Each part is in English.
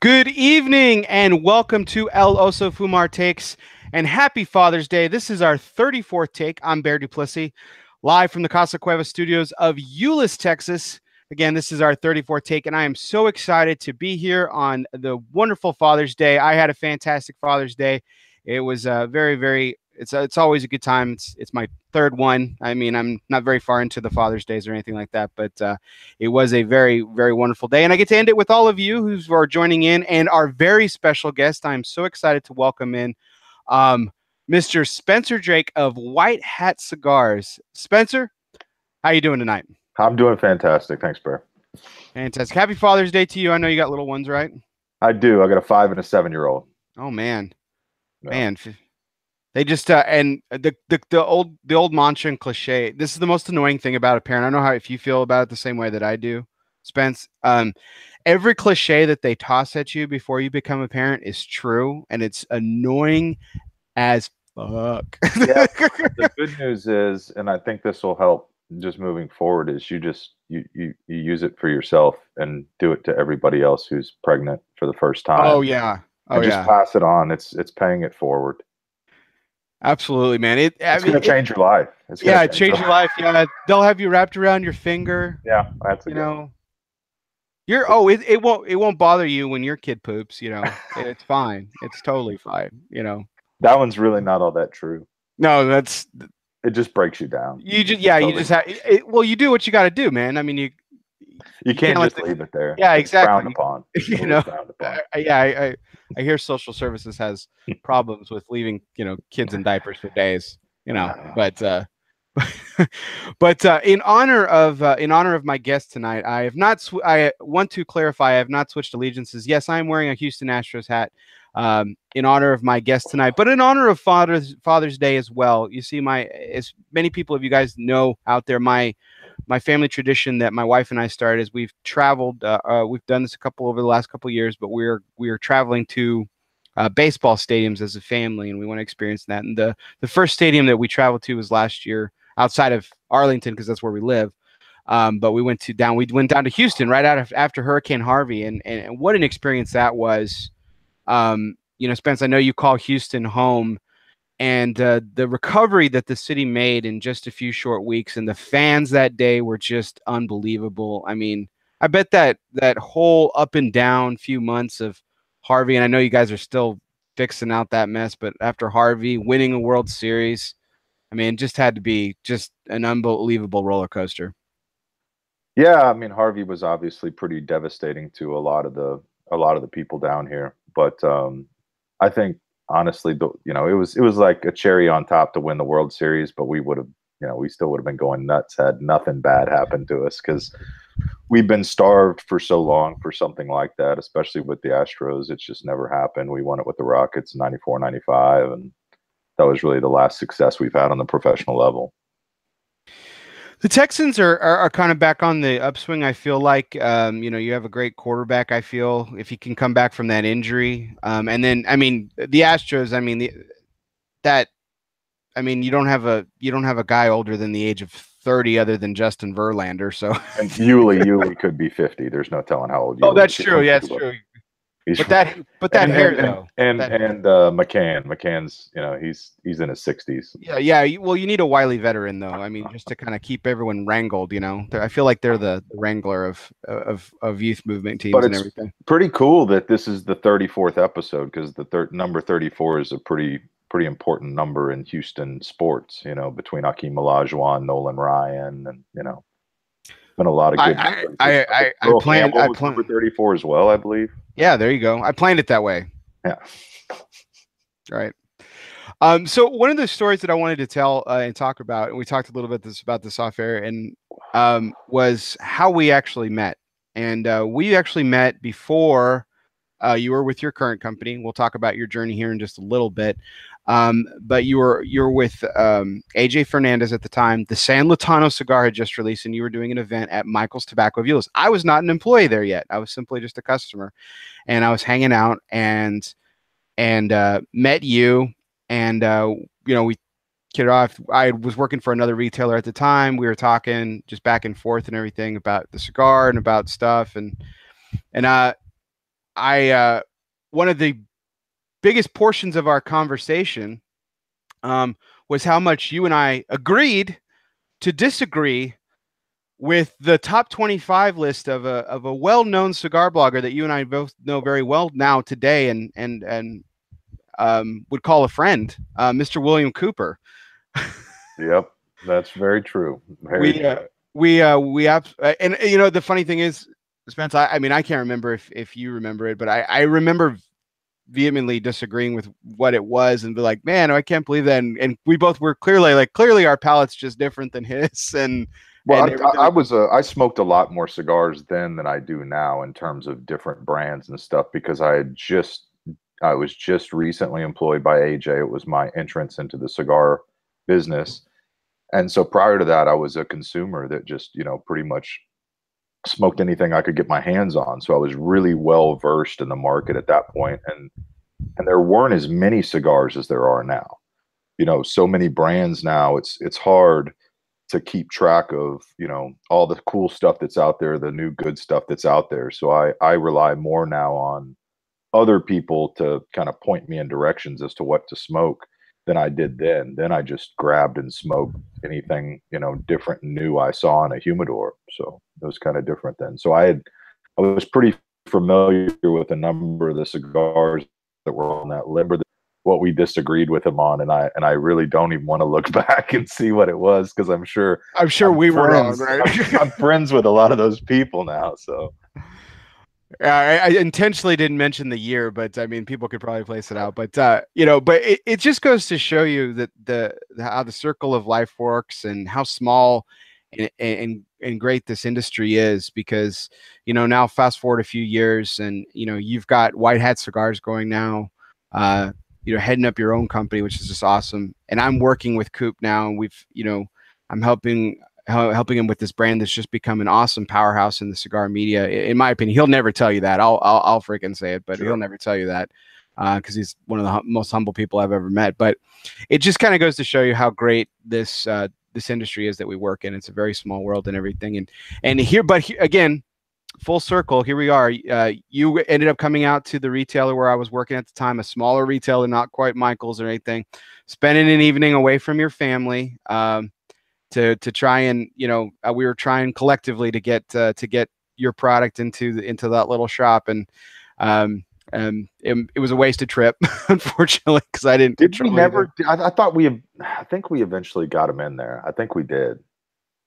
Good evening and welcome to ELOSOFUMARTAKES and happy Father's Day. This is our 34th take. I'm Bear Duplessis, live from the Casa Cueva studios of Euless, Texas. Again, this is our 34th take, and I am so excited to be here on the wonderful Father's Day. I had a fantastic Father's Day. It was it's always a good time. It's my third one. I mean, I'm not very far into the Father's Days or anything like that, but it was a very, very wonderful day. And I get to end it with all of you who are joining in and our very special guest. I'm so excited to welcome in Mr. Spencer Drake of White Hat Cigars. Spencer, how you doing tonight? I'm doing fantastic. Thanks, Bear. Fantastic. Happy Father's Day to you. I know you got little ones, right? I do. I got a 5 and a 7-year-old. Oh, man. No. Man. They just and the old mantra and cliche. This is the most annoying thing about a parent. I don't know if you feel about it the same way that I do, Spence. Every cliche that they toss at you before you become a parent is true, and it's annoying as fuck. Yeah, the good news is, and I think this will help just moving forward, is you use it for yourself and do it to everybody else who's pregnant for the first time. Oh yeah. And just pass it on. It's paying it forward. Absolutely, man. It's going to change your life. Change your life. Yeah, they'll have you wrapped around your finger. Yeah, that's it won't bother you when your kid poops. It's fine. It's totally fine. That one's really not all that true. No, it just breaks you down. You just well, you do what you got to do, man. I mean, you can't just leave it there. Yeah, exactly. Frowned upon. Frowned upon. I hear social services has problems with leaving, kids in diapers for days, but in honor of my guest tonight, I want to clarify, I have not switched allegiances. Yes, I am wearing a Houston Astros hat in honor of my guest tonight, but in honor of Father's Day as well. You see, as many people of you guys know out there, my family tradition that my wife and I started is we've traveled. We've done this over the last couple of years, but we are traveling to baseball stadiums as a family, and we want to experience that. And the first stadium that we traveled to was last year outside of Arlington, because that's where we live. But we went down to Houston right after Hurricane Harvey, and what an experience that was. Spence, I know you call Houston home. And the recovery that the city made in just a few short weeks, and the fans that day were just unbelievable. I mean, I bet that whole up and down few months of Harvey, and I know you guys are still fixing out that mess, but after Harvey winning a World Series, I mean, it just had to be just an unbelievable roller coaster. Yeah, I mean, Harvey was obviously pretty devastating to a lot of the people down here, but I think, honestly, it was like a cherry on top to win the World Series, but we still would have been going nuts had nothing bad happened to us, because we've been starved for so long for something like that, especially with the Astros. It's just never happened. We won it with the Rockets in 94, 95, and that was really the last success we've had on the professional level. The Texans are kind of back on the upswing. I feel like, you have a great quarterback. I feel if he can come back from that injury, and then I mean the Astros. I mean you don't have a guy older than the age of 30 other than Justin Verlander. So and Yuli could be 50. There's no telling how old. Oh, that's true. Yeah, that's true. But that hair though, and McCann's, he's in his 60s. Yeah. Well, you need a wily veteran though. I mean, just to kind of keep everyone wrangled. I feel like they're the wrangler of youth movement teams and everything. Pretty cool that this is the 34th episode, because the number 34 is a pretty important number in Houston sports. Between Hakeem Olajuwon, Nolan Ryan, and been a lot of good. I planned number 34 as well, I believe. Yeah, there you go. I planned it that way. Yeah. Right. So one of the stories that I wanted to tell and talk about, and we talked a little bit about this off air, and was how we actually met. And we actually met before you were with your current company. We'll talk about your journey here in just a little bit. But you were with AJ Fernandez at the time. The San Latano cigar had just released, and you were doing an event at Michael's Tobacco of Euless. I was not an employee there yet. I was simply just a customer, and I was hanging out and met you, and we kidded off. I was working for another retailer at the time. We were talking just back and forth and everything about the cigar and about stuff, and one of the biggest portions of our conversation was how much you and I agreed to disagree with the top 25 list of a well-known cigar blogger that you and I both know very well now today, and would call a friend, Mr. William Cooper. Yep, that's very true. Very true. And the funny thing is, Spence, I mean, I can't remember if you remember it, but I remember vehemently disagreeing with what it was and be like, man, I can't believe that. And we both were clearly our palate's just different than his. Well, I smoked a lot more cigars then than I do now in terms of different brands and stuff, because I was just recently employed by AJ. It was my entrance into the cigar business. And so prior to that, I was a consumer that just, pretty much smoked anything I could get my hands on. So I was really well versed in the market at that point. And there weren't as many cigars as there are now. So many brands now, it's hard to keep track of, all the cool stuff that's out there, the new good stuff that's out there. So I rely more now on other people to kind of point me in directions as to what to smoke than I did then. Then I just grabbed and smoked anything, different and new I saw in a humidor. So it was kind of different then. So I was pretty familiar with a number of the cigars that were on that limber, what we disagreed with him on, and I really don't even want to look back and see what it was, because I'm sure we were wrong, right? I'm friends with a lot of those people now, so. I intentionally didn't mention the year, but I mean, people could probably place it out. But but it just goes to show you that how the circle of life works and how small and great this industry is. Because now fast forward a few years, and you've got White Hat Cigars going now, heading up your own company, which is just awesome. And I'm working with Coop now, and I'm helping him with this brand that's just become an awesome powerhouse in the cigar media. In my opinion, he'll never tell you that. I'll freaking say it, but Sure. He'll never tell you that because he's one of the most humble people I've ever met. But it just kind of goes to show you how great this industry is that we work in. It's a very small world and everything. Again, full circle, here we are. You ended up coming out to the retailer where I was working at the time, a smaller retailer, not quite Michael's or anything, spending an evening away from your family. To try and we were trying collectively to get your product into that little shop, and it was a wasted trip, unfortunately, because I didn't. Did we never? I think we eventually got him in there. I think we did.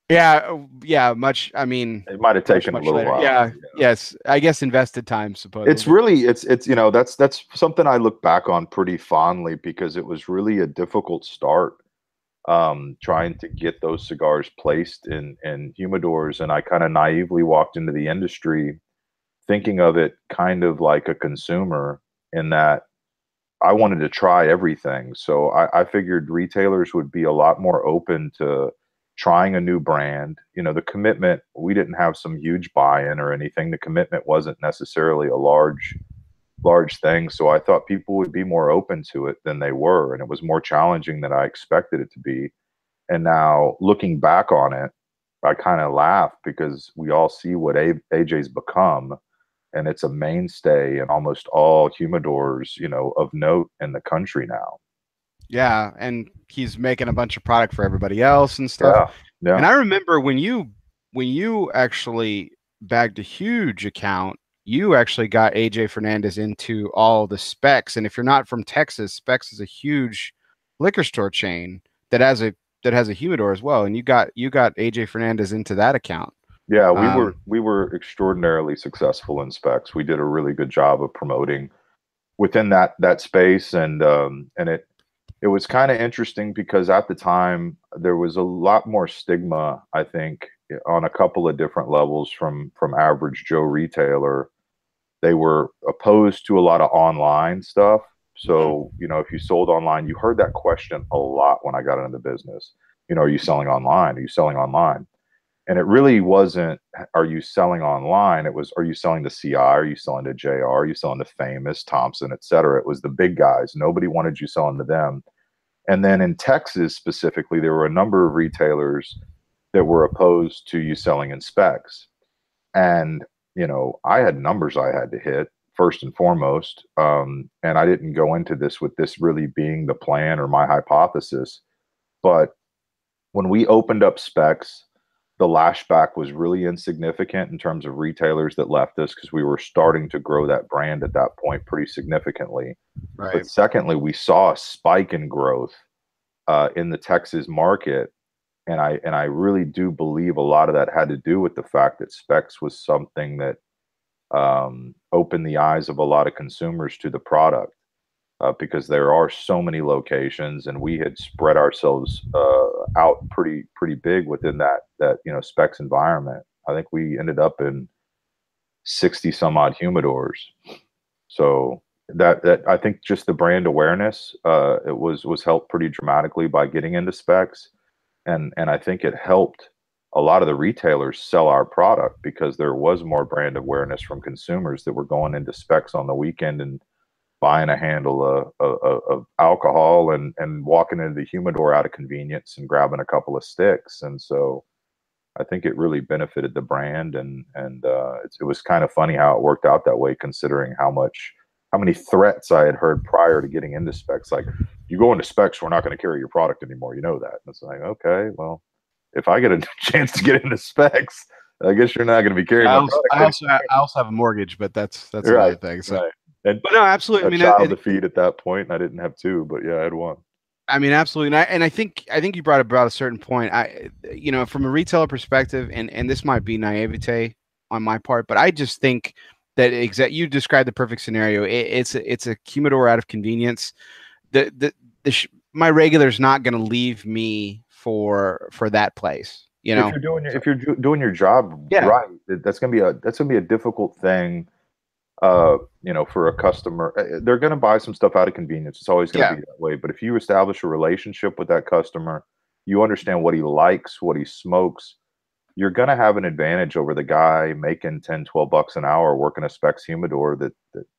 Yeah. Much. I mean, it might have taken a little while. Yeah. Yes. I guess invested time. Supposedly. It's that's something I look back on pretty fondly, because it was really a difficult start. Trying to get those cigars placed in humidors, and I kind of naively walked into the industry thinking of it kind of like a consumer, in that I wanted to try everything. So I figured retailers would be a lot more open to trying a new brand. The commitment, we didn't have some huge buy-in or anything. The commitment wasn't necessarily a large thing. So I thought people would be more open to it than they were. And it was more challenging than I expected it to be. And now looking back on it, I kind of laugh, because we all see what AJ's become, and it's a mainstay in almost all humidors, of note in the country now. Yeah. And he's making a bunch of product for everybody else and stuff. Yeah. And I remember when you actually bagged a huge account, you actually got AJ Fernandez into all the Specs. And if you're not from Texas, Specs is a huge liquor store chain that has a humidor as well. And you got AJ Fernandez into that account. Yeah, we were extraordinarily successful in Specs. We did a really good job of promoting within that space, and it was kind of interesting, because at the time there was a lot more stigma, I think, on a couple of different levels from average Joe retailer. They were opposed to a lot of online stuff. So, if you sold online, you heard that question a lot when I got into the business. Are you selling online? Are you selling online? And it really wasn't, are you selling online? It was, are you selling to CI? Are you selling to JR? Are you selling to Famous, Thompson, et cetera? It was the big guys. Nobody wanted you selling to them. And then in Texas specifically, there were a number of retailers that were opposed to you selling in Specs. And I had numbers I had to hit first and foremost. And I didn't go into this with this really being the plan or my hypothesis. But when we opened up Specs, the lashback was really insignificant in terms of retailers that left us because we were starting to grow that brand at that point pretty significantly. Right. But secondly, we saw a spike in growth in the Texas market. And I really do believe a lot of that had to do with the fact that Specs was something that opened the eyes of a lot of consumers to the product. Because there are so many locations, and we had spread ourselves out pretty big within that Specs environment. I think we ended up in 60 some odd humidors. So that I think just the brand awareness it was helped pretty dramatically by getting into Specs, and I think it helped a lot of the retailers sell our product because there was more brand awareness from consumers that were going into Specs on the weekend and buying a handle of alcohol and walking into the humidor out of convenience and grabbing a couple of sticks. And so I think it really benefited the brand. And it was kind of funny how it worked out that way, considering how many threats I had heard prior to getting into Specs. Like, you go into Specs, we're not going to carry your product anymore. You know that. And it's like, okay, well, if I get a chance to get into Specs, I guess you're not going to be carrying my product. I also have a mortgage, but that's right, another thing. So. Right. And but no, absolutely. I mean, child to feed at that point. I didn't have two, but yeah, I had one. I mean, absolutely. And I think you brought about a certain point. From a retailer perspective, and this might be naivete on my part, but I just think that you described the perfect scenario. It's a humidor out of convenience. My regular's not going to leave me for that place. If you're doing your job right, that's gonna be a difficult thing. For a customer, they're going to buy some stuff out of convenience. It's always going to be that way. But if you establish a relationship with that customer, you understand what he likes, what he smokes, you're going to have an advantage over the guy making 10, 12 bucks an hour working a Specs humidor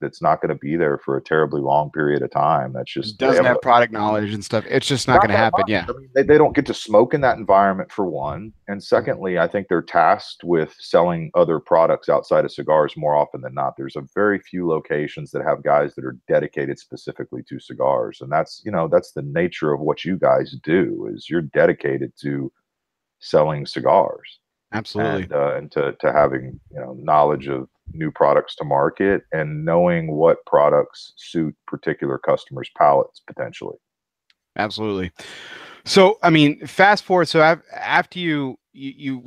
that's not going to be there for a terribly long period of time. That's just doesn't have product knowledge and stuff. It's just not going to happen. Yeah. I mean, they don't get to smoke in that environment, for one. And secondly, I think they're tasked with selling other products outside of cigars more often than not. There's a very few locations that have guys that are dedicated specifically to cigars. And that's the nature of what you guys do, is you're dedicated to selling cigars. Absolutely. And to having knowledge of new products to market and knowing what products suit particular customers' palates potentially. Absolutely. So, I mean, fast forward. So after you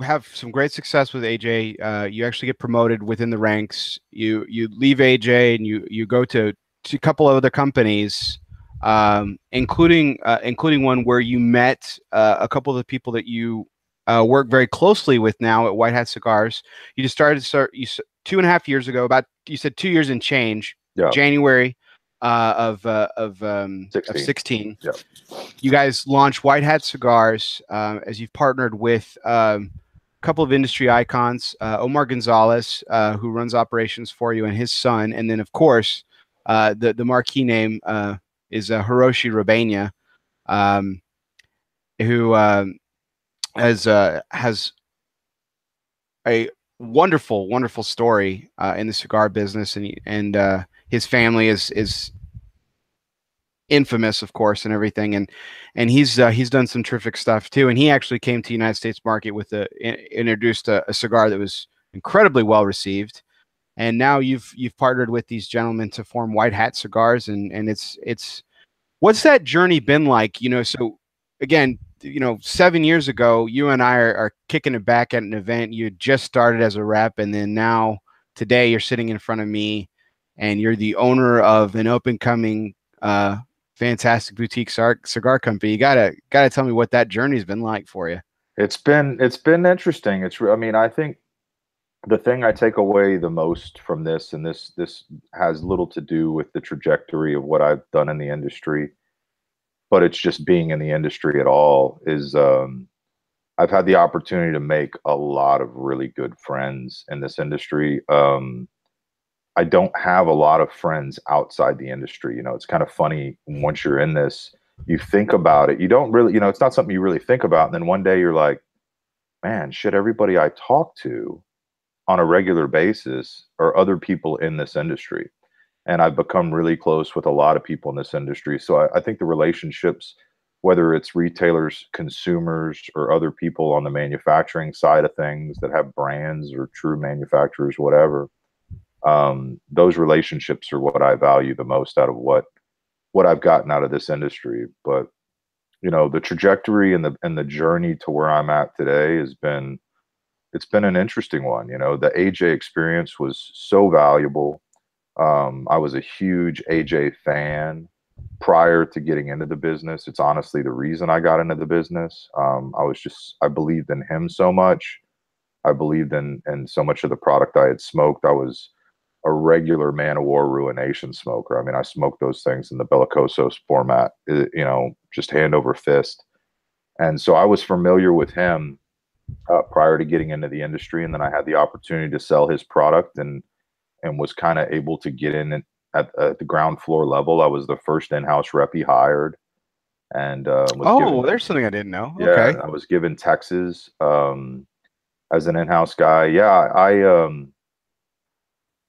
have some great success with AJ, you actually get promoted within the ranks. You leave AJ and you go to a couple of other companies, including one where you met a couple of the people that you work very closely with now at White Hat Cigars. You just started 2.5 years ago, you said 2 years and change, January of 16. Yeah. You guys launched White Hat Cigars as you've partnered with a couple of industry icons, Omar Gonzalez, who runs operations for you, and his son. And then, of course, the marquee name is Hirochi Robaina, who has a wonderful story in the cigar business, and his family is infamous, of course, and everything, and he's done some terrific stuff too. And he actually came to the United States market with introduced a cigar that was incredibly well received. And now you've partnered with these gentlemen to form White Hat Cigars, and it's what's that journey been like? So again, 7 years ago, you and I are kicking it back at an event. You had just started as a rep, and then now today you're sitting in front of me, and you're the owner of an up and coming, fantastic boutique cigar company. You gotta tell me what that journey's been like for you. It's been interesting. I think the thing I take away the most from this, and this has little to do with the trajectory of what I've done in the industry, but it's just being in the industry at all, is I've had the opportunity to make a lot of really good friends in this industry. I don't have a lot of friends outside the industry. It's kind of funny, once you're in this, you think about it. You don't really, it's not something you really think about. And then one day you're like, man, shit, everybody I talk to, on a regular basis are other people in this industry. And I've become really close with a lot of people in this industry. So I think the relationships, whether it's retailers, consumers, or other people on the manufacturing side of things that have brands or true manufacturers, whatever, those relationships are what I value the most out of what I've gotten out of this industry. But you know, the trajectory and the journey to where I'm at today has been, it's been an interesting one. You know, the AJ experience was so valuable. I was a huge AJ fan prior to getting into the business. It's honestly the reason I got into the business. I believed in him so much. I believed in so much of the product I had smoked. I was a regular man of war ruination smoker. I mean, I smoked those things in the bellicosos format, you know, just hand over fist. And so I was familiar with him prior to getting into the industry, and then I had the opportunity to sell his product, and was kind of able to get in at the ground floor level. I was the first in-house rep he hired, and was Oh, given, there's something I didn't know. yeah, Okay. I was given Texas as an in-house guy. Yeah,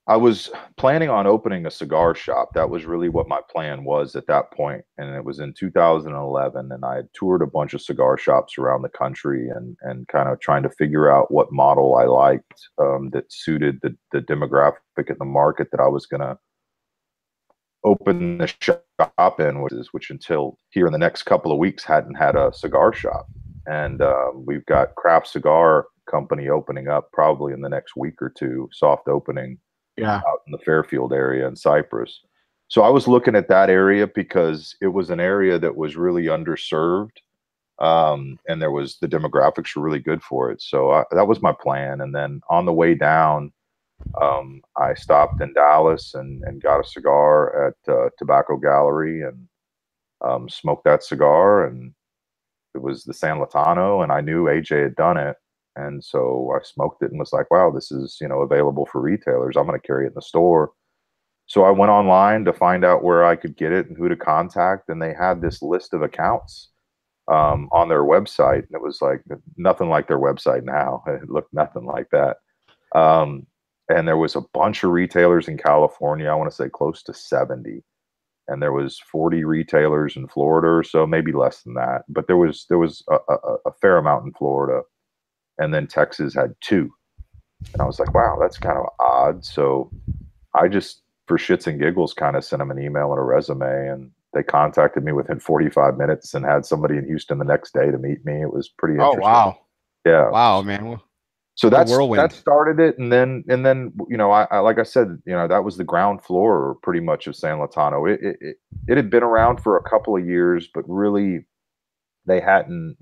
I was planning on opening a cigar shop. That was really what my plan was at that point. And it was in 2011. And I had toured a bunch of cigar shops around the country, and kind of trying to figure out what model I liked that suited the demographic in the market that I was going to open the shop in, which until here in the next couple of weeks hadn't had a cigar shop. And we've got Craft Cigar Company opening up probably in the next week or two, soft opening Yeah. out in the Fairfield area in Cyprus. So I was looking at that area because it was an area that was really underserved, and there was the demographics were really good for it. So that was my plan. And then on the way down, I stopped in Dallas and got a cigar at Tobacco Gallery, and smoked that cigar. And it was the San Latano, and I knew AJ had done it. And so I smoked it and was like, wow, this is, you know, available for retailers. I'm going to carry it in the store. So I went online to find out where I could get it and who to contact. And they had this list of accounts on their website. And it was like nothing like their website now. It looked nothing like that. And there was a bunch of retailers in California. I want to say close to 70. And there was 40 retailers in Florida, or so, maybe less than that. But there was a fair amount in Florida. And then Texas had 2. And I was like, wow, that's kind of odd. So I just, for shits and giggles, kind of sent them an email and a resume, and they contacted me within 45 minutes and had somebody in Houston the next day to meet me. It was pretty Oh, interesting. wow. Yeah. Wow, man. So What a that whirlwind. started it. And then, you know, I like I said, you know, that was the ground floor pretty much of San Latano. It had been around for a couple of years, but really they hadn't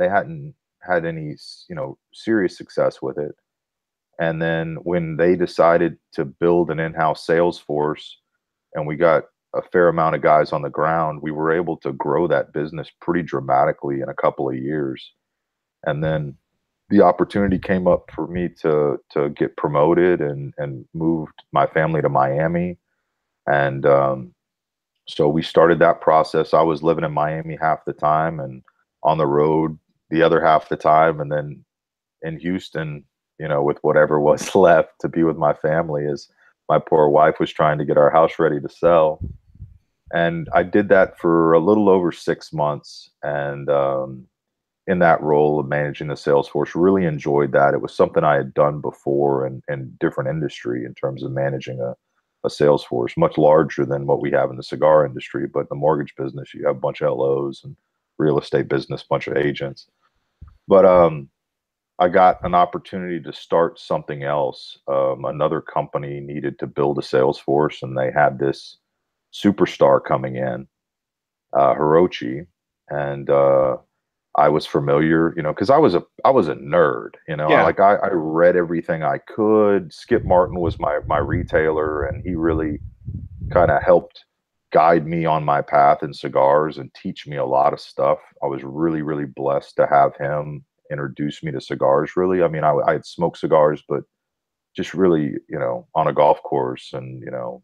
had any, you know, serious success with it. And then when they decided to build an in-house sales force, and we got a fair amount of guys on the ground, we were able to grow that business pretty dramatically in a couple of years. And then the opportunity came up for me to get promoted and moved my family to Miami. And so we started that process. I was living in Miami half the time and on the road the other half the time, and then in Houston, you know, with whatever was left to be with my family, as my poor wife was trying to get our house ready to sell. And I did that for a little over 6 months. And in that role of managing the sales force, really enjoyed that. It was something I had done before in different industry in terms of managing a sales force, much larger than what we have in the cigar industry. But in the mortgage business, you have a bunch of LOs, and real estate business, bunch of agents. But I got an opportunity to start something else. Another company needed to build a sales force, and they had this superstar coming in, Hirochi, and I was familiar, you know, because I was a nerd, you know. Yeah. I read everything I could. Skip Martin was my retailer, and he really kind of helped guide me on my path in cigars and teach me a lot of stuff. I was really, really blessed to have him introduce me to cigars. Really, I mean, I had smoked cigars, but just really, you know, on a golf course, and you know,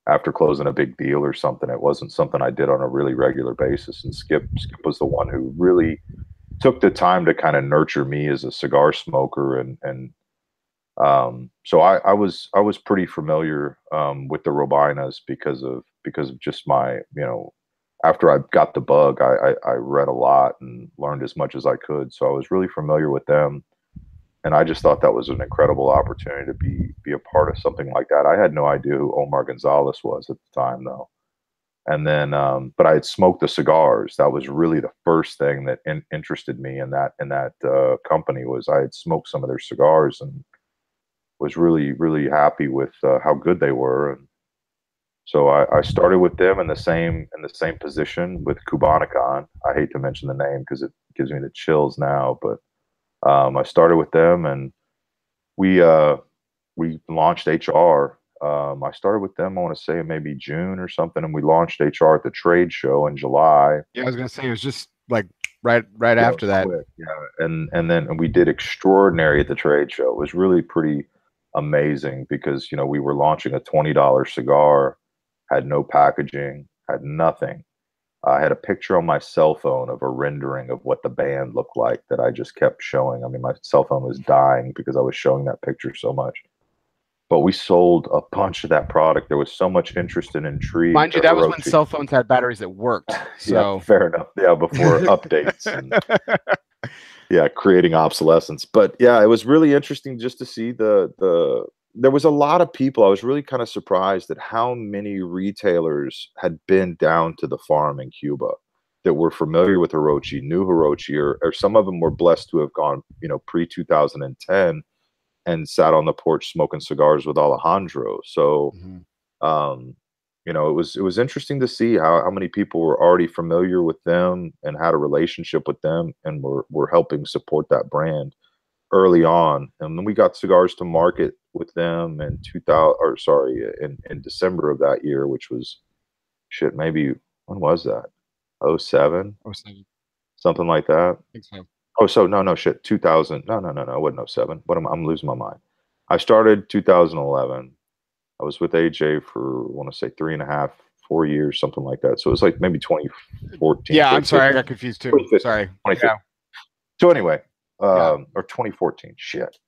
after closing a big deal or something. It wasn't something I did on a really regular basis. And Skip was the one who really took the time to kind of nurture me as a cigar smoker, and So I was pretty familiar with the Robainas because of just my, after I got the bug, I read a lot and learned as much as I could. So I was really familiar with them, and I just thought that was an incredible opportunity to be a part of something like that. I had no idea who Omar Gonzalez was at the time, though. And then, but I had smoked the cigars. That was really the first thing that interested me in that company. Was I had smoked some of their cigars and was really happy with how good they were. And so I started with them in the same position with Cubanicon. I hate to mention the name because it gives me the chills now, but I started with them, and we we launched HR. I started with them, I want to say maybe June or something, and we launched HR at the trade show in July. Yeah, I was gonna say it was just like right Yeah, it after was that. quick. Yeah, and then we did extraordinary at the trade show. It was really pretty amazing because we were launching a $20 cigar, had no packaging, had nothing. I had a picture on my cell phone of a rendering of what the band looked like that I just kept showing. I mean, my cell phone was dying because I was showing that picture so much. But we sold a bunch of that product. There was so much interest and intrigue Mind to you, that was when Hirochi. cell phones had batteries that worked. Yeah, So fair enough. Yeah, before updates and yeah, creating obsolescence. But yeah, it was really interesting just to see the there was a lot of people. I was really kind of surprised at how many retailers had been down to the farm in Cuba that were familiar with Hirochi, knew Hirochi, or some of them were blessed to have gone, pre 2010 and sat on the porch smoking cigars with Alejandro. So Mhm. um, it was interesting to see how many people were already familiar with them and had a relationship with them and were helping support that brand early on. And then we got cigars to market with them in 2000, or sorry, in December of that year, which was shit, maybe when was that? '07, I was thinking, something like that. I think so. Oh, so no, shit, 2000. No, it wasn't '07. I'm losing my mind. I started 2011. I was with AJ for, I want to say 3.5, 4 years, something like that. So it was like maybe 2014, Yeah, I'm sorry, I 2015, got confused too. 2015, Sorry. 2015. Yeah, So anyway, yeah. or 2014, shit.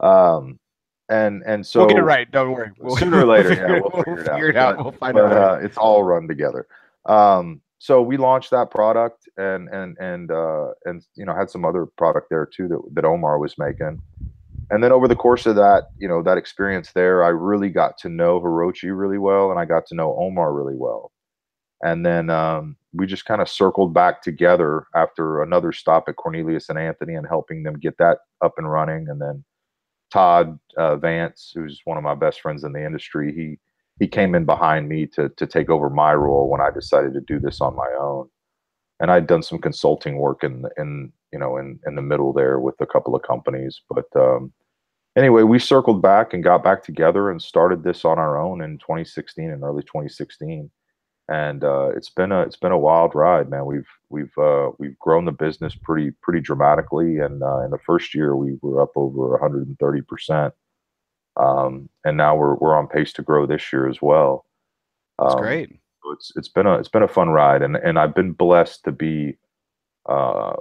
Um, and We'll get it so right. Don't worry. We'll, sooner or we'll later, yeah, figure it. we'll We'll figure it out. figure it out. We'll find a But way. it's all run together. So we launched that product and had some other product there too that Omar was making. And then over the course of that, that experience there, I really got to know Hirochi really well, and I got to know Omar really well. And then we just kind of circled back together after another stop at Cornelius and Anthony and helping them get that up and running. And then Todd Vance, who's one of my best friends in the industry, he came in behind me to take over my role when I decided to do this on my own. And I'd done some consulting work in the middle there with a couple of companies, but anyway, we circled back and got back together and started this on our own in 2016, in early 2016. And it's been a wild ride, man. We've grown the business pretty dramatically, and in the first year we were up over 130%, and now we're on pace to grow this year as well. That's Um, great. so it's been a fun ride, and I've been blessed to be uh,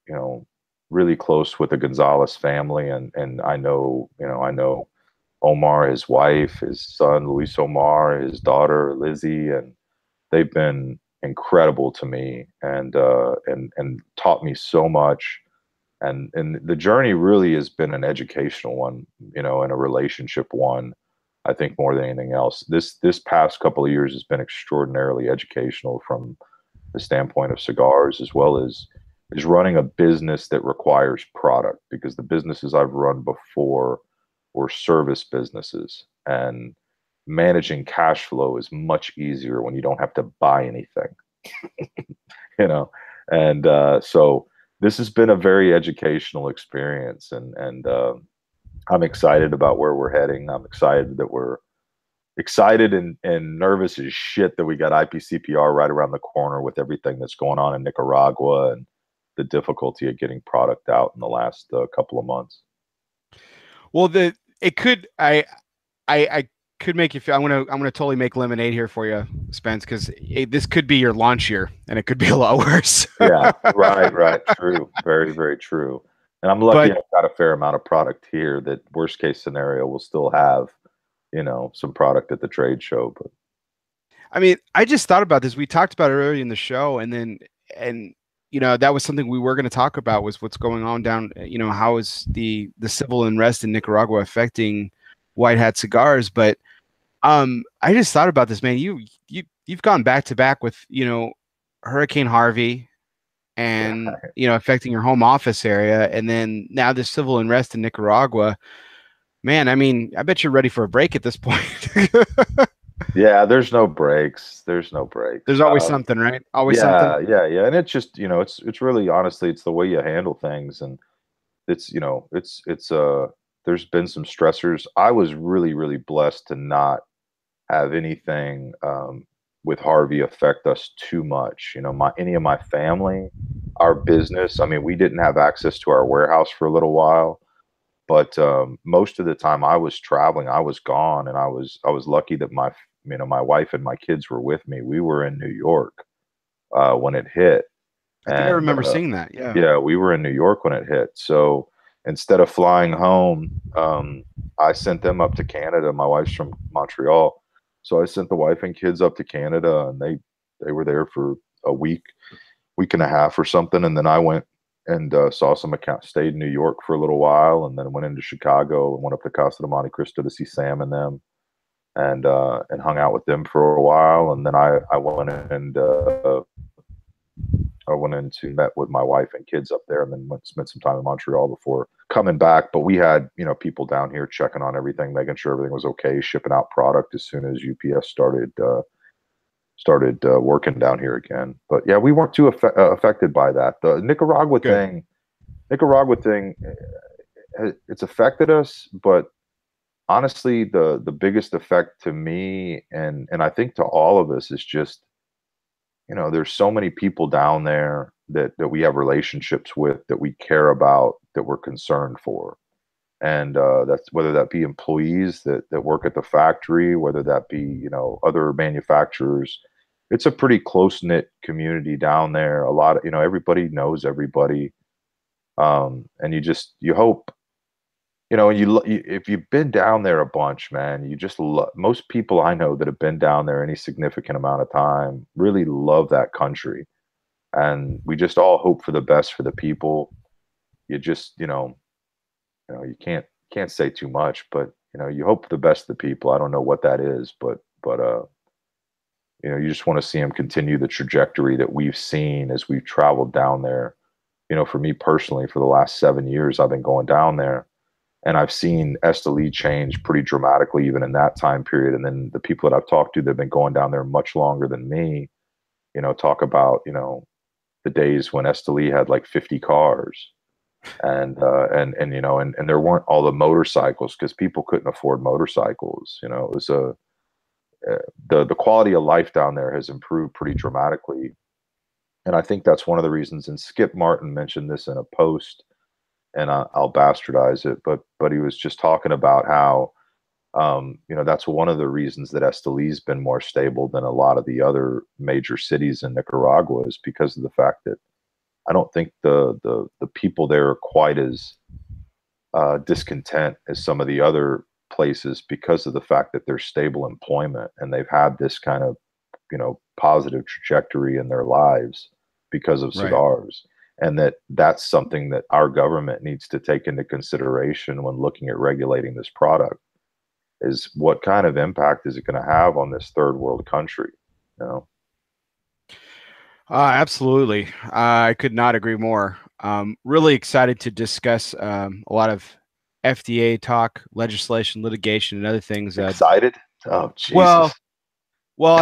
you know really close with the Gonzalez family, and I know Omar, his wife, his son Luis Omar, his daughter Lizzie, and they've been incredible to me and taught me so much. And the journey really has been an educational one, and a relationship one. I think more than anything else. This past couple of years has been extraordinarily educational from the standpoint of cigars, as well as is running a business that requires product, because the businesses I've run before were service businesses, and managing cash flow is much easier when you don't have to buy anything, you know. And so this has been a very educational experience, and I'm excited about where we're heading. I'm excited that we're excited and nervous as shit that we got IPCPR right around the corner with everything that's going on in Nicaragua and the difficulty of getting product out in the last couple of months. Well, the it could I could make you feel. I'm gonna totally make lemonade here for you, Spence, because this could be your launch year, and it could be a lot worse. Yeah, right, true. Very, very true. And I'm lucky But I've got a fair amount of product here that worst case scenario will still have, some product at the trade show. But I mean, I just thought about this. We talked about it earlier in the show, and that was something we were going to talk about was what's going on down. How is the civil unrest in Nicaragua affecting White Hat Cigars? But I just thought about this, man. You've gone back to back with Hurricane Harvey and right. affecting your home office area, and then now this civil unrest in Nicaragua. Man, I mean, I bet you're ready for a break at this point. Yeah, there's no breaks. There's no breaks. There's always something, right? Always something. Yeah. And it's just, it's really honestly, it's the way you handle things. And it's there's been some stressors. I was really, really blessed to not have anything with Harvey affect us too much. Any of my family, our business. I mean, we didn't have access to our warehouse for a little while, but most of the time I was traveling, I was gone, and I was lucky that my wife and my kids were with me. We were in New York when it hit, I think I and remember seeing that. Yeah. yeah, we were in New York when it hit. So instead of flying home, I sent them up to Canada. My wife's from Montreal, so I sent the wife and kids up to Canada, and they were there for a week and a half or something, and then I went and saw some accounts, stayed in New York for a little while, and then went into Chicago and went up to Casa de Monte Cristo to see Sam and them, and hung out with them for a while, and then I went into met with my wife and kids up there, and then spent some time in Montreal before coming back. But we had people down here checking on everything, making sure everything was okay, shipping out product as soon as UPS started working down here again. But yeah, we weren't too affected by that. The Good. Nicaragua thing, it's affected us, but honestly, the biggest effect to me and I think to all of us is just there's so many people down there that we have relationships with, that we care about, that we're concerned for. And that's whether that be employees that work at the factory, whether that be other manufacturers. It's a pretty close knit community down there. A lot of everybody knows everybody, and you hope and if you've been down there a bunch, man, you just most people I know that have been down there any significant amount of time really love that country, and we just all hope for the best for the people. You just you can't say too much, but you hope for the best of the people. I don't know what that is, but you just want to see them continue the trajectory that we've seen as we've traveled down there. For me personally, for the last 7 years, I've been going down there, and I've seen Esteli change pretty dramatically even in that time period. And then the people that I've talked to that have been going down there much longer than me, talk about the days when Esteli had like 50 cars, and there weren't all the motorcycles because people couldn't afford motorcycles. It was the quality of life down there has improved pretty dramatically, and I think that's one of the reasons. And Skip Martin mentioned this in a post, and I'll bastardize it, but he was just talking about how that's one of the reasons that Esteli's been more stable than a lot of the other major cities in Nicaragua, is because of the fact that I don't think the people there are quite as discontent as some of the other places, because of the fact that there's stable employment and they've had this kind of positive trajectory in their lives because of Right. cigars. And that's something that our government needs to take into consideration when looking at regulating this product, is what kind of impact is it going to have on this third world country. you know Absolutely. I could not agree more. Really excited to discuss a lot of FDA talk, legislation, litigation, and other things. Excited? Oh, Well, Jesus.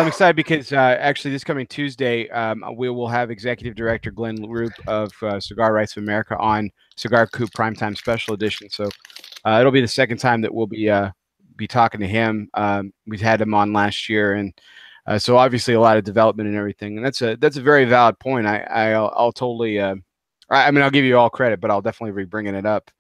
I'm excited because actually this coming Tuesday, we will have Executive Director Glenn Roop of Cigar Rights of America on Cigar Coop Primetime Special Edition. So it'll be the second time that we'll be talking to him. We've had him on last year, and so obviously a lot of development and everything. And that's a very valid point. I'll totally. I mean, I'll give you all credit, but I'll definitely be bringing it up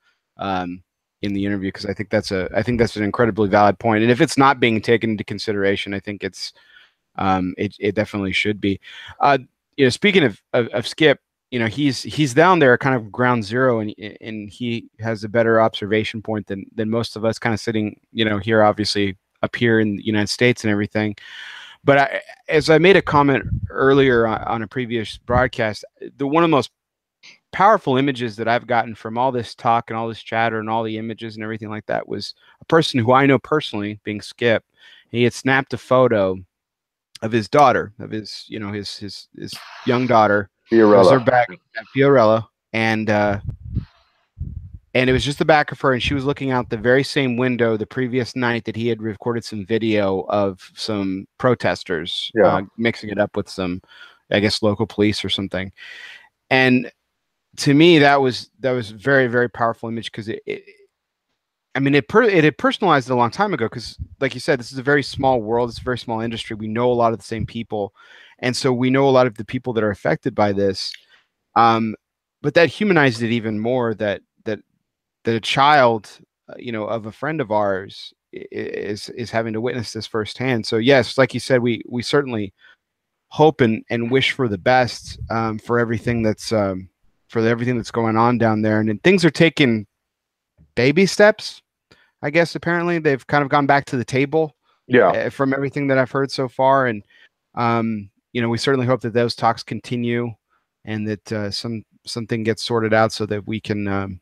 in the interview, because I think that's an incredibly valid point. And if it's not being taken into consideration, I think it definitely should be. Speaking of Skip, he's down there kind of ground zero, and he has a better observation point than most of us kind of sitting, here, obviously up here in the United States and everything. But as I made a comment earlier on a previous broadcast, the one of the most powerful images that I've gotten from all this talk and all this chatter and all the images and everything like that was a person who I know personally, being Skip. He had snapped a photo of his daughter, of his young daughter. It was her back at Fiorella, and it was just the back of her, and she was looking out the very same window the previous night that he had recorded some video of some protesters, mixing it up with some, I guess, local police or something. And to me, that was very, very powerful image, because it had personalized it a long time ago, because, like you said, this is a very small world. It's a very small industry. We know a lot of the same people, and so we know a lot of the people that are affected by this. But that humanized it even more, that a child, of a friend of ours is having to witness this firsthand. So yes, like you said, we certainly hope and wish for the best, for everything that's going on down there. And things are taking baby steps, I guess. Apparently they've kind of gone back to the table, from everything that I've heard so far. And we certainly hope that those talks continue, and that something gets sorted out, so that we can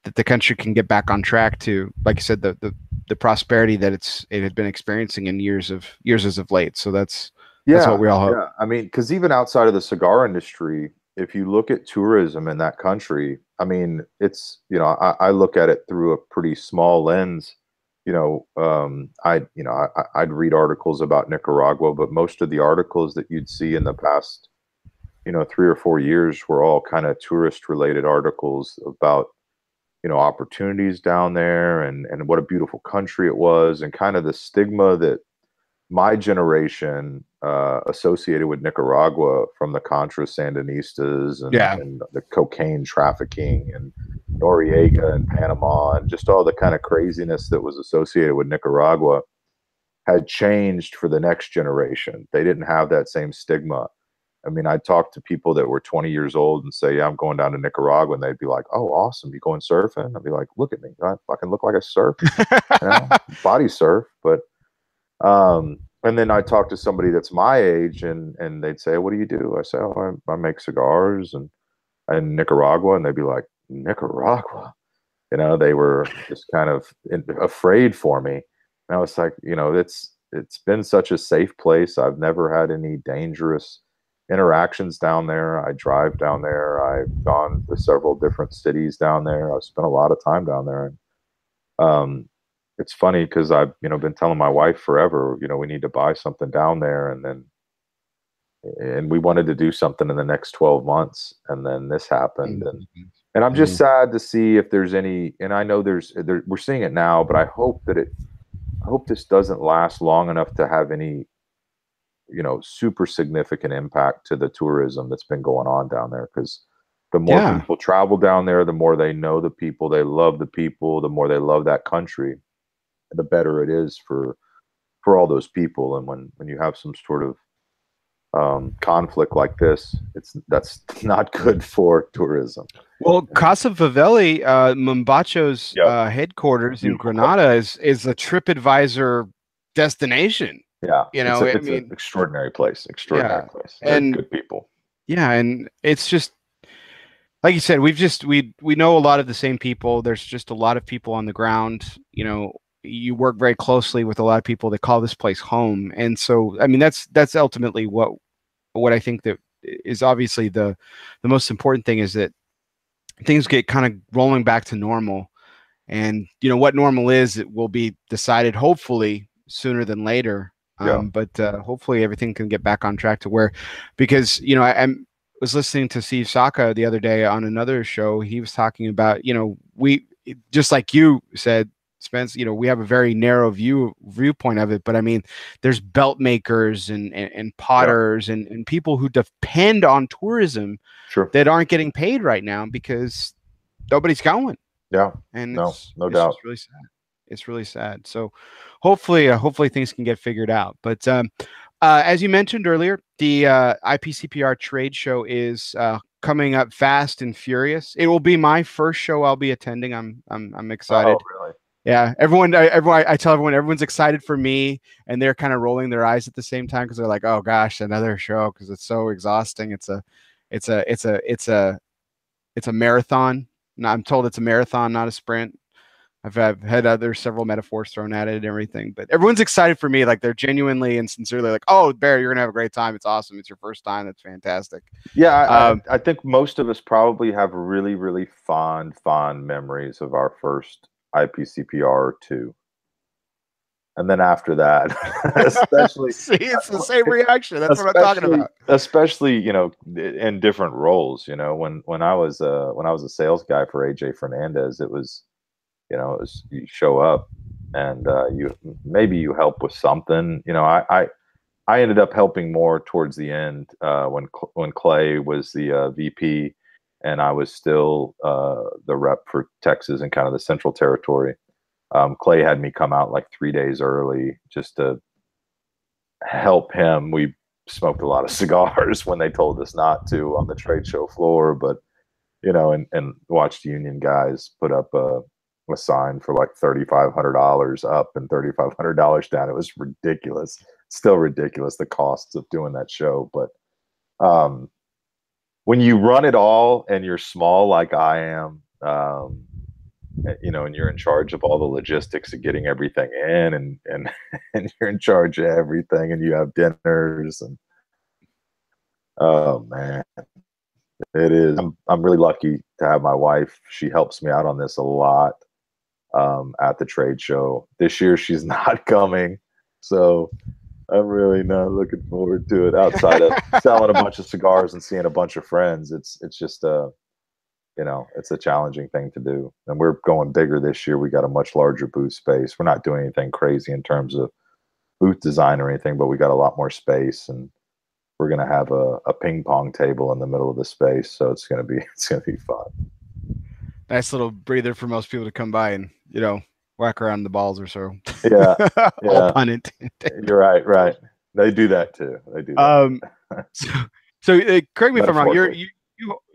that the country can get back on track to, like I said, the prosperity that it had been experiencing in years as of late. So that's what we all hope. Yeah. I mean, because even outside of the cigar industry, if you look at tourism in that country, I mean, it's, I look at it through a pretty small lens. I'd read articles about Nicaragua, but most of the articles that you'd see in the past, 3 or 4 years were all kind of tourist related articles about, opportunities down there, and what a beautiful country it was, and kind of the stigma that my generation associated with Nicaragua from the Contra Sandinistas and the cocaine trafficking and Noriega and Panama, and just all the kind of craziness that was associated with Nicaragua had changed for the next generation. They didn't have that same stigma. I mean, I'd talk to people that were 20 years old and say, yeah, I'm going down to Nicaragua. And they'd be like, oh, awesome. You going surfing? I'd be like, look at me. I fucking look like a surf, body surf. But, and then I talk to somebody that's my age, and they'd say, what do you do? I say, oh, I make cigars and in Nicaragua. And they'd be like, Nicaragua? They were just kind of afraid for me. And I was like, it's been such a safe place. I've never had any dangerous interactions down there. I drive down there. I've gone to several different cities down there. I've spent a lot of time down there. And it's funny because I've been telling my wife forever, we need to buy something down there, and we wanted to do something in the next 12 months, and then this happened. And I'm just sad to see if there's any, and I know we're seeing it now, but I hope this doesn't last long enough to have any super significant impact to the tourism that's been going on down there. Because the more people travel down there, the more they know the people, they love the people, the more they love that country, the better it is for all those people. And when you have some sort of conflict like this, that's not good for tourism. Well, Casa Favelli, Mombacho's headquarters in Granada is a TripAdvisor destination. Yeah, it's an extraordinary place. Extraordinary place. They're good people. Yeah, and it's just like you said. We know a lot of the same people. There's just a lot of people on the ground. You work very closely with a lot of people that call this place home, and so I mean that's ultimately what I think that is obviously the most important thing, is that things get kind of rolling back to normal, and what normal is, it will be decided hopefully sooner than later. But hopefully everything can get back on track to where, because I was listening to Steve Saka the other day on another show. He was talking about we, just like you said, Spence, we have a very narrow viewpoint of it, but I mean there's belt makers and potters and people who depend on tourism that aren't getting paid right now because nobody's going. And no doubt, it's really sad. It's really sad. So hopefully things can get figured out. But as you mentioned earlier, the IPCPR trade show is coming up fast and furious. It will be my first show I'll be attending. I'm excited. Oh, really? Yeah, I tell everyone, everyone's excited for me, and they're kind of rolling their eyes at the same time because they're like, "Oh gosh, another show," because it's so exhausting. It's a marathon. No, I'm told it's a marathon, not a sprint. I've had other several metaphors thrown at it and everything, but everyone's excited for me. Like they're genuinely and sincerely like, "Oh, Barry, you're gonna have a great time. It's awesome. It's your first time. That's fantastic." Yeah, Um, I think most of us probably have really, really fond memories of our first IPCPR two, and then after that, especially See, it's the same reaction. That's what I'm talking about. especially in different roles. When I was a sales guy for AJ Fernandez, it was you show up and you help with something. I ended up helping more towards the end when Clay was the VP and I was still the rep for Texas and kind of the Central Territory. Clay had me come out like 3 days early just to help him. We smoked a lot of cigars when they told us not to on the trade show floor, but and watched union guys put up a sign for like $3,500 up and $3,500 down. It was ridiculous. Still ridiculous, the costs of doing that show. But when you run it all and you're small like I am, and you're in charge of all the logistics of getting everything in and and you're in charge of everything and you have dinners and oh man, it is. I'm really lucky to have my wife. She helps me out on this a lot at the trade show. This year she's not coming, so I'm really not looking forward to it. Outside of selling a bunch of cigars and seeing a bunch of friends, it's just it's a challenging thing to do. And we're going bigger this year. We got a much larger booth space. We're not doing anything crazy in terms of booth design or anything, but we got a lot more space and we're going to have a ping pong table in the middle of the space. So it's going to be fun. Nice little breather for most people to come by and, whack around the balls or so. Yeah. All pun intended. You're right. Right. They do that too. They do that. So correct me if I'm wrong.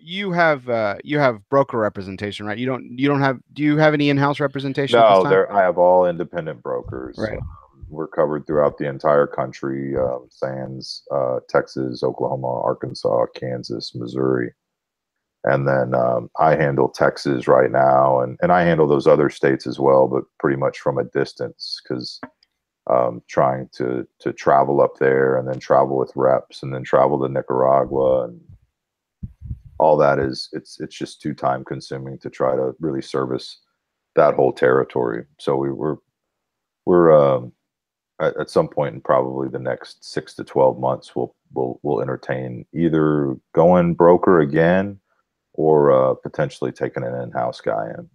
You have broker representation, right? Do you have any in-house representation at this time? I have all independent brokers. Right. We're covered throughout the entire country, sans Texas, Oklahoma, Arkansas, Kansas, Missouri. And then I handle Texas right now, and I handle those other states as well, but pretty much from a distance because trying to travel up there and then travel with reps and then travel to Nicaragua and all that it's just too time consuming to try to really service that whole territory. So we're at some point in probably the next 6 to 12 months, we'll entertain either going broker again or potentially taking an in-house guy in.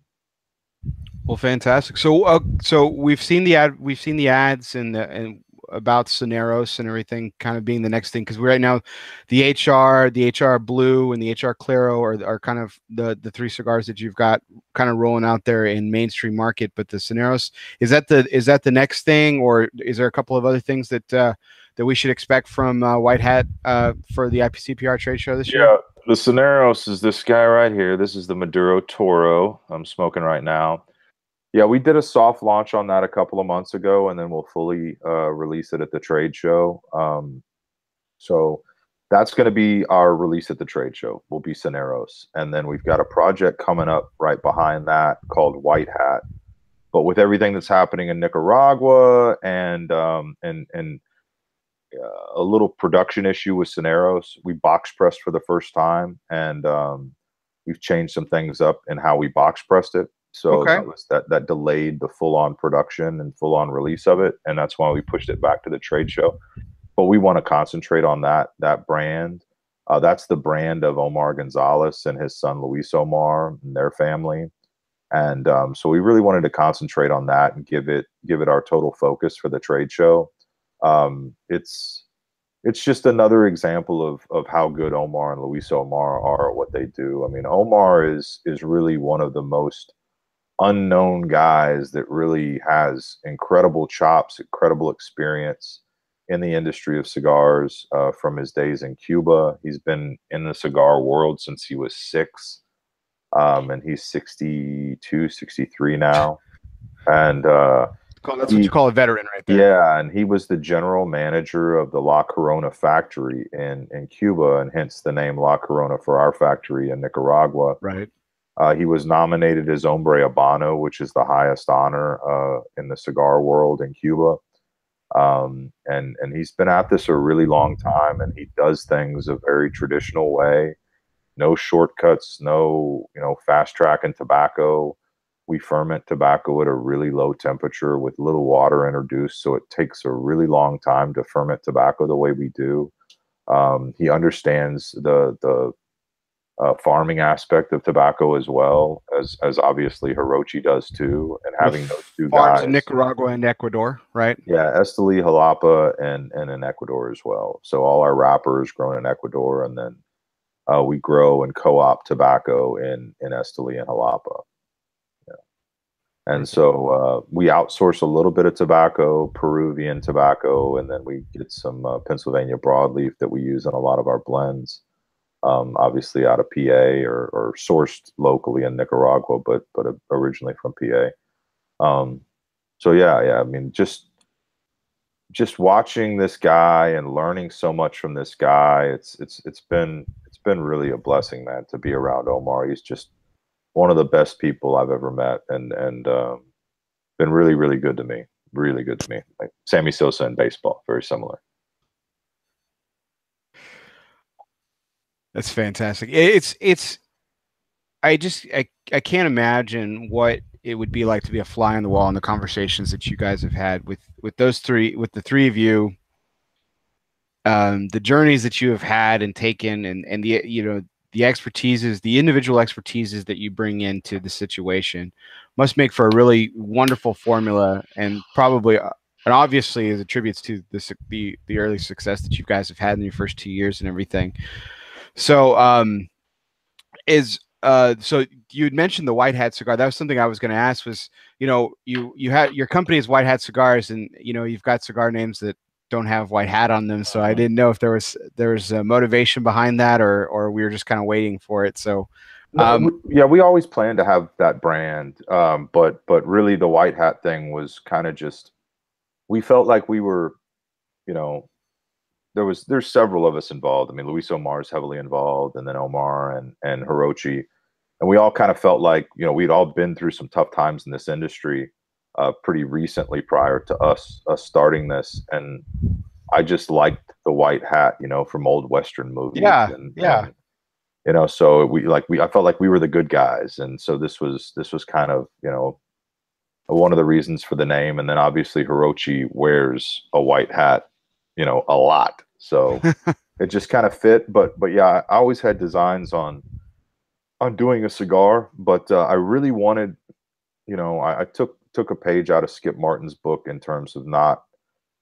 Well, fantastic. So we've seen the ads and about Soneros and everything kind of being the next thing because right now the HR Blue and the HR Claro are kind of the three cigars that you've got kind of rolling out there in mainstream market. But the Soneros, is that the next thing, or is there a couple of other things that we should expect from White Hat for the IPCPR trade show this year? Yeah, the Soneros is this guy right here. This is the Maduro Toro I'm smoking right now. Yeah, we did a soft launch on that a couple of months ago, and then we'll fully release it at the trade show. So that's going to be our release at the trade show. Will be Soneros, and then we've got a project coming up right behind that called White Hat. But with everything that's happening in Nicaragua and a little production issue with Soneros, we box pressed for the first time, and we've changed some things up in how we box pressed it. So Okay. that delayed the full-on production and full-on release of it, and that's why we pushed it back to the trade show. But we want to concentrate on that brand. That's the brand of Omar Gonzalez and his son Luis Omar and their family. And so we really wanted to concentrate on that and give it our total focus for the trade show. It's just another example of how good Omar and Luis Omar are at what they do. I mean, Omar is really one of the most unknown guys that really has incredible chops, incredible experience. in the industry of cigars from his days in Cuba. He's been in the cigar world since he was 6, and he's 62, 63 now. And That's what you he, call a veteran right there. yeah, and he was the general manager of the La Corona factory in Cuba, and hence the name La Corona for our factory in Nicaragua. Right. He was nominated as Hombre Habano, which is the highest honor in the cigar world in Cuba. And he's been at this a really long time, and he does things a very traditional way. No shortcuts, no fast tracking tobacco. We ferment tobacco at a really low temperature with little water introduced, so it takes a really long time to ferment tobacco the way we do. He understands the farming aspect of tobacco as well as obviously Hirochi does too. And having those two farms in guys, Nicaragua and Ecuador, right? yeah, Esteli, Jalapa, and in Ecuador as well. So all our wrappers grown in Ecuador, and then we grow and co-op tobacco in Esteli and Jalapa. And so we outsource a little bit of tobacco, Peruvian tobacco, and then we get some Pennsylvania broadleaf that we use in a lot of our blends. Obviously out of PA or sourced locally in Nicaragua, but originally from PA. So yeah. I mean, just watching this guy and learning so much from this guy, it's been really a blessing, man, to be around Omar. He's just one of the best people I've ever met, and been really, really good to me. Really good to me. Like Sammy Sosa in baseball, very similar. That's fantastic. I can't imagine what it would be like to be a fly on the wall in the conversations that you guys have had with the three of you, the journeys that you have had and taken, and the the individual expertises that you bring into the situation must make for a really wonderful formula, and probably and obviously as attributes to the early success that you guys have had in your first 2 years and everything. So so you had mentioned the White Hat cigar. That was something I was going to ask. Was you had your company is White Hat Cigars, and you've got cigar names that don't have white hat on them. So I didn't know if there was a motivation behind that, or we were just kind of waiting for it. So yeah, we always planned to have that brand, but really the White Hat thing was kind of just, we felt like we were, there's several of us involved. I mean, Luis Omar is heavily involved, and then Omar and Hirochi, and we all kind of felt like we'd all been through some tough times in this industry pretty recently prior to us starting this, and I just liked the white hat, from old Western movies. Yeah, and, yeah. and so I felt like we were the good guys, and so this was kind of one of the reasons for the name. And then obviously Hirochi wears a white hat, a lot, so it just kind of fit. But yeah, I always had designs on doing a cigar, but I really wanted, I took a page out of Skip Martin's book in terms of not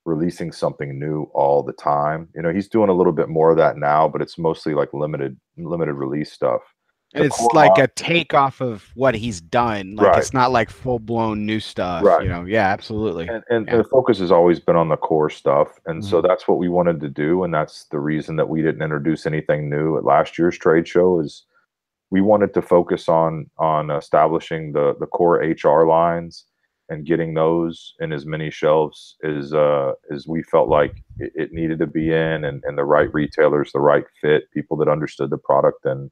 releasing something new all the time. He's doing a little bit more of that now, but it's mostly like limited release stuff. And it's like a takeoff of what he's done. Like, it's not like full blown new stuff. Right. Yeah, absolutely. And the focus has always been on the core stuff, and so that's what we wanted to do, and that's the reason that we didn't introduce anything new at last year's trade show. Is we wanted to focus on establishing the core HR lines and getting those in as many shelves as we felt like it needed to be in, and the right retailers, the right fit, people that understood the product and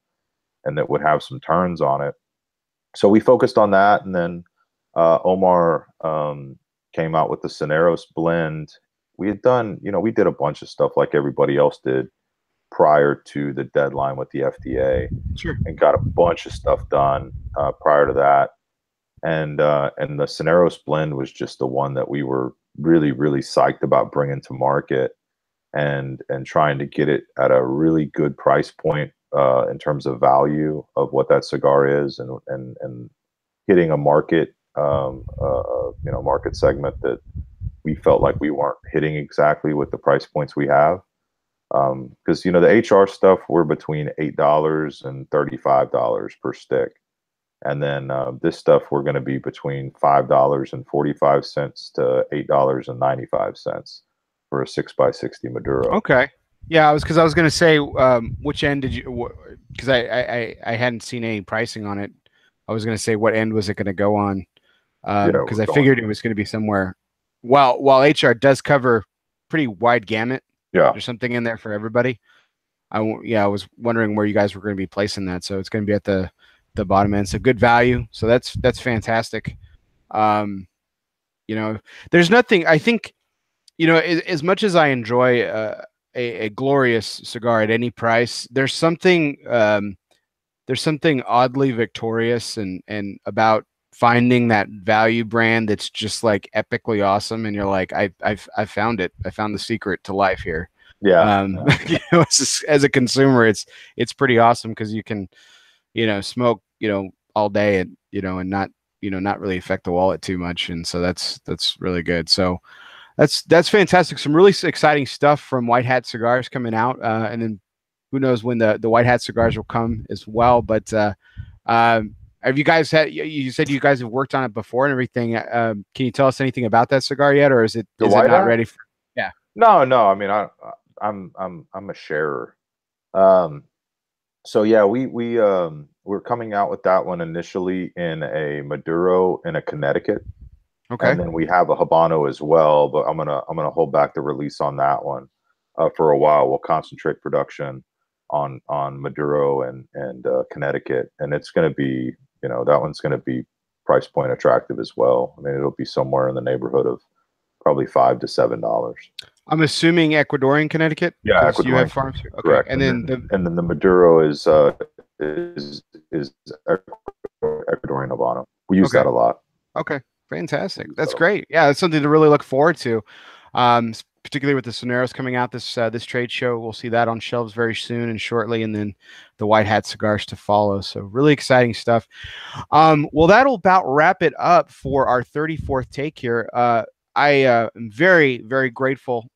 that would have some turns on it. So we focused on that, and then Omar came out with the Cineros blend. We had done, we did a bunch of stuff like everybody else did prior to the deadline with the FDA, Sure. and got a bunch of stuff done prior to that. And the Cineros blend was just the one that we were really, really psyched about bringing to market, and trying to get it at a really good price point in terms of value of what that cigar is, and hitting a market market segment that we felt like we weren't hitting exactly with the price points we have. Because the HR stuff, we're between $8 and $35 per stick, and then this stuff we're going to be between $5.45 to $8.95. for a 6x60 Maduro. Okay. Yeah, because I was going to say, which end did you? Because I hadn't seen any pricing on it. I was going to say, what end was it going to go on? Because I figured it was going to be somewhere. While HR does cover pretty wide gamut, yeah, there's something in there for everybody. I was wondering where you guys were going to be placing that. So it's going to be at the bottom end. So good value. So that's fantastic. There's nothing. I think, as much as I enjoy a glorious cigar at any price, there's something oddly victorious and about finding that value brand that's just like epically awesome, and you're like, I found it. I found the secret to life here. Yeah. As a consumer, it's pretty awesome because you can, smoke, all day and not really affect the wallet too much, and so that's really good. So that's fantastic. Some really exciting stuff from White Hat Cigars coming out, and then who knows when the White Hat Cigars will come as well. But have you guys had? You said you guys have worked on it before and everything. Can you tell us anything about that cigar yet, or is it not ready for? Yeah. No. I mean, I'm a sharer. So yeah, we're coming out with that one initially in a Maduro in a Connecticut. Okay. And then we have a Habano as well, but I'm gonna hold back the release on that one for a while. We'll concentrate production on Maduro and Connecticut, and it's gonna be, that one's gonna be price point attractive as well. I mean, it'll be somewhere in the neighborhood of probably $5 to $7. I'm assuming Ecuadorian Connecticut. Yeah, Ecuadorian. You have farms. Okay. Correct. And then the Maduro is Ecuadorian Habano. We use that a lot. Okay. Fantastic. That's great. Yeah, that's something to really look forward to. Particularly with the Soneros coming out this trade show. We'll see that on shelves very soon and shortly, and then the White Hat Cigars to follow. So really exciting stuff. Well, that'll about wrap it up for our 34th take here. I am very, very grateful,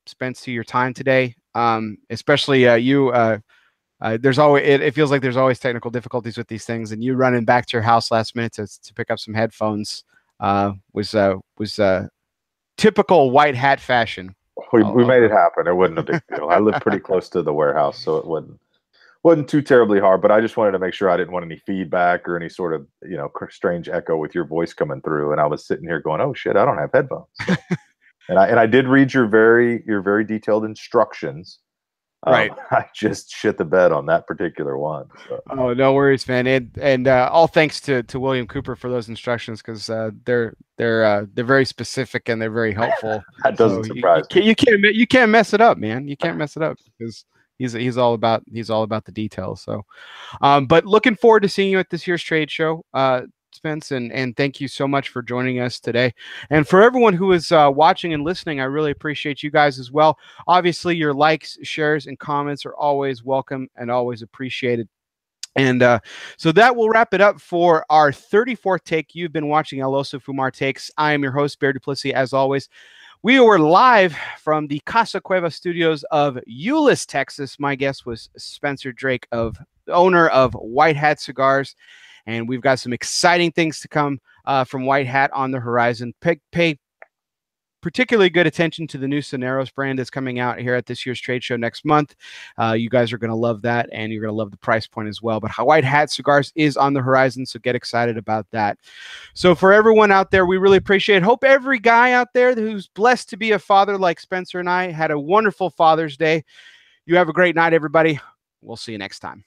Spence, to your time today. Especially you. There's always it feels like there's always technical difficulties with these things, and you running back to your house last minute to pick up some headphones was typical White Hat fashion. We made it happen. It wasn't a big deal. I live pretty close to the warehouse, so it wasn't too terribly hard. But I just wanted to make sure I didn't want any feedback or any sort of strange echo with your voice coming through. And I was sitting here going, "Oh shit, I don't have headphones." So, and I did read your very detailed instructions. Right. I just shit the bed on that particular one. So. Oh, no worries, man. And all thanks to William Cooper for those instructions, because they're very specific and they're very helpful. That doesn't surprise me. You can't mess it up, man. You can't mess it up because he's all about the details. So, but looking forward to seeing you at this year's trade show, Spence, and thank you so much for joining us today. And for everyone who is watching and listening, I really appreciate you guys as well. Obviously, your likes, shares, and comments are always welcome and always appreciated. And so that will wrap it up for our 34th take. You've been watching ELOSOFUMARTAKES. I am your host, Bear Duplessis, as always. We were live from the Casa Cueva studios of Euless, Texas. My guest was Spencer Drake, owner of White Hat Cigars. And we've got some exciting things to come from White Hat on the horizon. Pay particularly good attention to the new Soneros brand that's coming out here at this year's trade show next month. You guys are going to love that, and you're going to love the price point as well. But White Hat Cigars is on the horizon, so get excited about that. So for everyone out there, we really appreciate it. Hope every guy out there who's blessed to be a father like Spencer and I had a wonderful Father's Day. You have a great night, everybody. We'll see you next time.